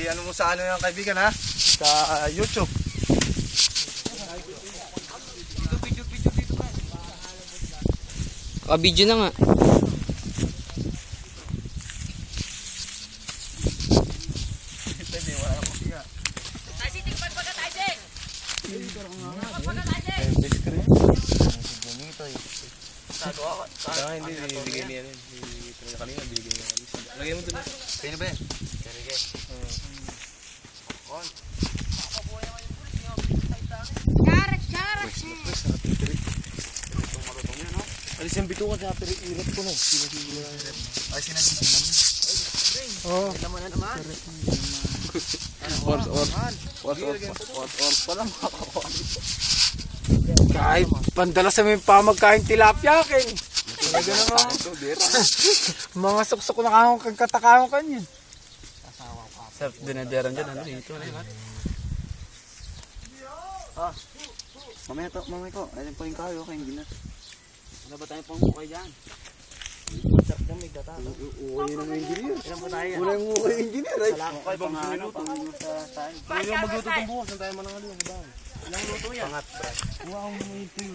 Ano mo sa ano yung kaibigan ha? Sa YouTube. Ka-video na nga. Hindi, binibigay niya rin. Kanina, binibigay niya. Lagay mo doon. Kaya ba yan? Kaya alis yung bituka sa irap ko na. Ay, sinagin na naman. Oo. Ilan mo na naman. Or pa lang. Kahit pandalas sa may pamagkain tilapia akin. Talaga naman. Mga suksok na kahong kagkatakahong kanyan. Sir, dinaderan dyan. Ano dito na yun? Mamaya ko. Ayun po yung kayo. Kaya hindi na. Ano ba tayo pang mukay dyan? Sarap na may datalo. Uwi na ng engineer. Ilan po tayo? Wala yung uwi engineer. Okay, bang minuto? Kaya yung magluto ng bukas. Saan tayo manangali yung iba? Ilang luto yan? Pangat, brad. Wow, may ito.